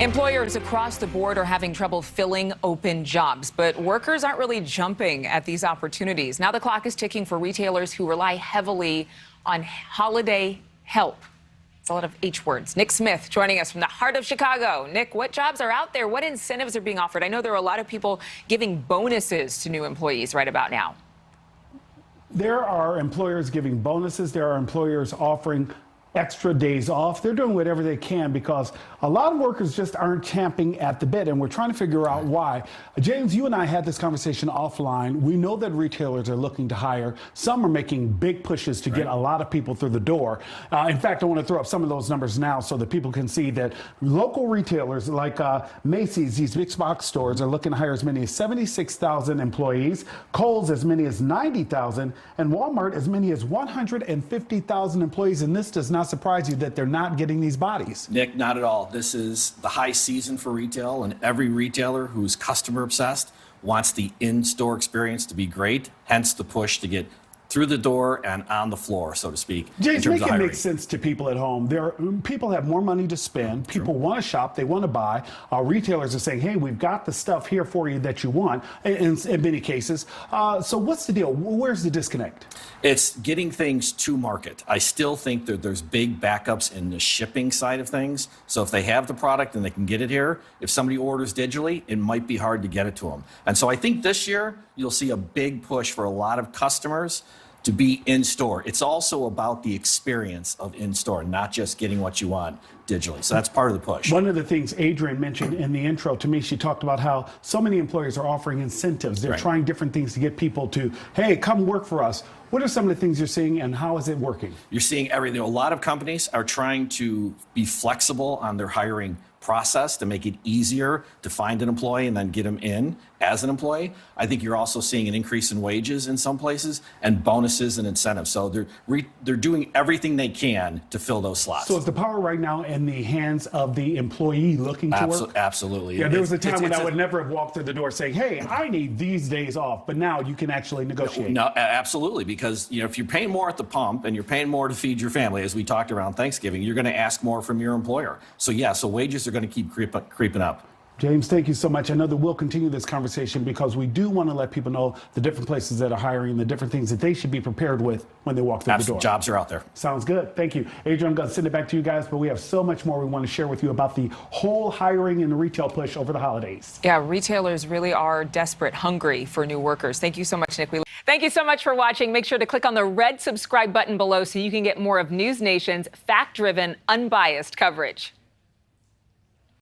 Employers across the board are having trouble filling open jobs, but workers aren't really jumping at these opportunities. Now the clock is ticking for retailers who rely heavily on holiday help. It's a lot of H words. Nick Smith joining us from the heart of Chicago. Nick, what jobs are out there? What incentives are being offered? I know there are a lot of people giving bonuses to new employees right about now. There are employers giving bonuses. There are employers offering extra days off. They're doing whatever they can because a lot of workers just aren't champing at the bit, and we're trying to figure out why. James, you and I had this conversation offline. We know that retailers are looking to hire. Some are making big pushes to get a lot of people through the door. In fact, I want to throw up some of those numbers now so that people can see that local retailers like Macy's, these big box stores, are looking to hire as many as 76,000 employees, Kohl's as many as 90,000, and Walmart as many as 150,000 employees. And this does not surprise you that they're not getting these bodies. Nick, not at all. This is the high season for retail, and every retailer who's customer obsessed wants the in-store experience to be great, hence the push to get through the door and on the floor, so to speak. James, make it make sense to people at home. People have more money to spend. People want to shop. They want to buy. Retailers are saying, hey, we've got the stuff here for you that you want in many cases. So what's the deal? Where's the disconnect? It's getting things to market. I still think that there's big backups in the shipping side of things. So if they have the product and they can get it here, if somebody orders digitally, it might be hard to get it to them. And so I think this year you'll see a big push for a lot of customers to be in store. It's also about the experience of in store, not just getting what you want digitally. So that's part of the push. One of the things Adrienne mentioned in the intro to me, she talked about how so many employers are offering incentives. They're trying different things to get people to, hey, come work for us. What are some of the things you're seeing and how is it working? You're seeing everything. A lot of companies are trying to be flexible on their hiring process to make it easier to find an employee and then get them in as an employee. I think you're also seeing an increase in wages in some places and bonuses and incentives. So they're doing everything they can to fill those slots. So is the power right now in the hands of the employee looking to work? Absolutely. Yeah, there was a time when I would never have walked through the door saying, hey, I need these days off. But now you can actually negotiate. No, absolutely. Because if you're paying more at the pump and you're paying more to feed your family, as we talked around Thanksgiving, you're going to ask more from your employer. So so wages are going to keep creeping up. James, thank you so much. I know that we'll continue this conversation because we do want to let people know the different places that are hiring, the different things that they should be prepared with when they walk through the door. Jobs are out there. Sounds good. Thank you. Adrienne, I'm going to send it back to you guys, but we have so much more we want to share with you about the whole hiring and the retail push over the holidays. Yeah, retailers really are desperate, hungry for new workers. Thank you so much, Nick. Thank you so much for watching. Make sure to click on the red subscribe button below so you can get more of NewsNation's fact-driven, unbiased coverage.